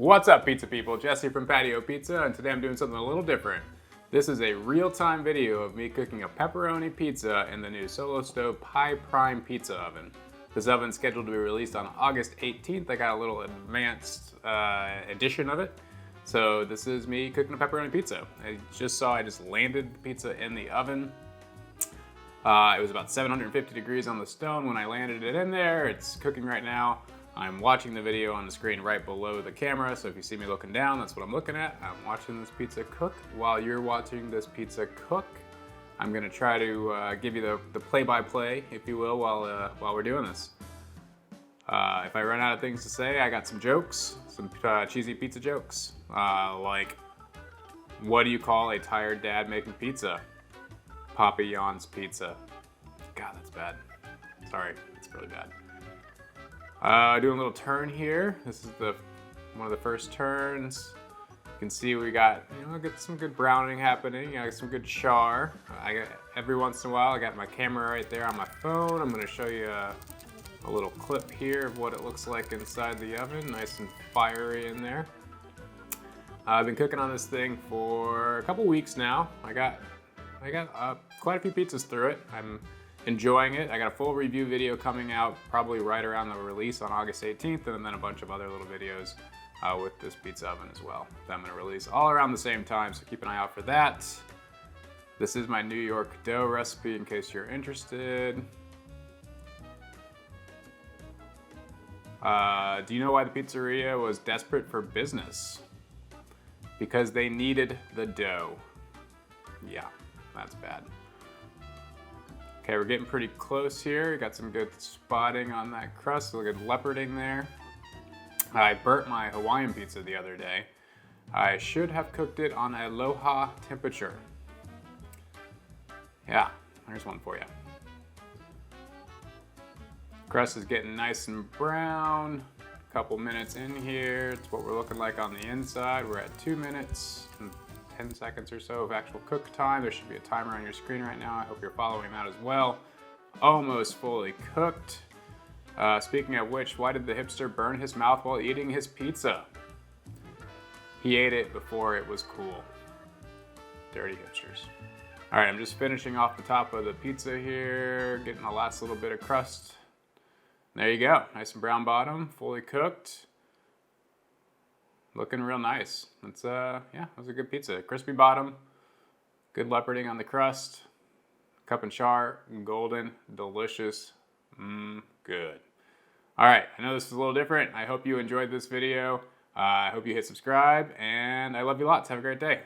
What's up, pizza people? Jesse from Patio Pizza, and today I'm doing something a little different. This is a real-time video of me cooking a pepperoni pizza in the new Solo Stove Pi Prime pizza oven. This oven's scheduled to be released on August 18th. I got a little advanced edition of it. So this is me cooking a pepperoni pizza. I just landed the pizza in the oven. It was about 750 degrees on the stone when I landed it in there. It's cooking right now. I'm watching the video on the screen right below the camera, so if you see me looking down, that's what I'm looking at. I'm watching this pizza cook. While you're watching this pizza cook, I'm gonna try to give you the play-by-play, if you will, while we're doing this. If I run out of things to say, I got some jokes, some cheesy pizza jokes. Like, what do you call a tired dad making pizza? Papa John's pizza. God, that's bad. Sorry, it's really bad. Doing a little turn here. This is one of the first turns. You can see we got, get some good browning happening. I got some good char. Every once in a while, I got my camera right there on my phone. I'm gonna show you a little clip here of what it looks like inside the oven. Nice and fiery in there. I've been cooking on this thing for a couple weeks now. I got quite a few pizzas through it. I'm enjoying it. I got a full review video coming out probably right around the release on August 18th, and then a bunch of other little videos with this pizza oven as well that I'm going to release all around the same time, so keep an eye out for that. This is my New York dough recipe in case you're interested. Do you know why the pizzeria was desperate for business? Because they needed the dough. Yeah, that's bad. Okay, we're getting pretty close here. We got some good spotting on that crust, a good leoparding there. I burnt my Hawaiian pizza the other day. I should have cooked it on aloha temperature. Yeah, there's one for you. Crust is getting nice and brown. A couple minutes in here. It's what we're looking like on the inside. We're at 2 minutes and 10 seconds or so of actual cook time. There should be a timer on your screen right now. I hope you're following that as well. Almost fully cooked. Speaking of which, why did the hipster burn his mouth while eating his pizza? He ate it before it was cool. Dirty hipsters. All right, I'm just finishing off the top of the pizza here, getting the last little bit of crust. There you go, nice and brown bottom, fully cooked. Looking real nice. It's yeah, it was a good pizza. Crispy bottom, good leoparding on the crust, cup and char, golden, delicious, good. All right, I know this is a little different. I hope you enjoyed this video. I hope you hit subscribe, and I love you lots. Have a great day.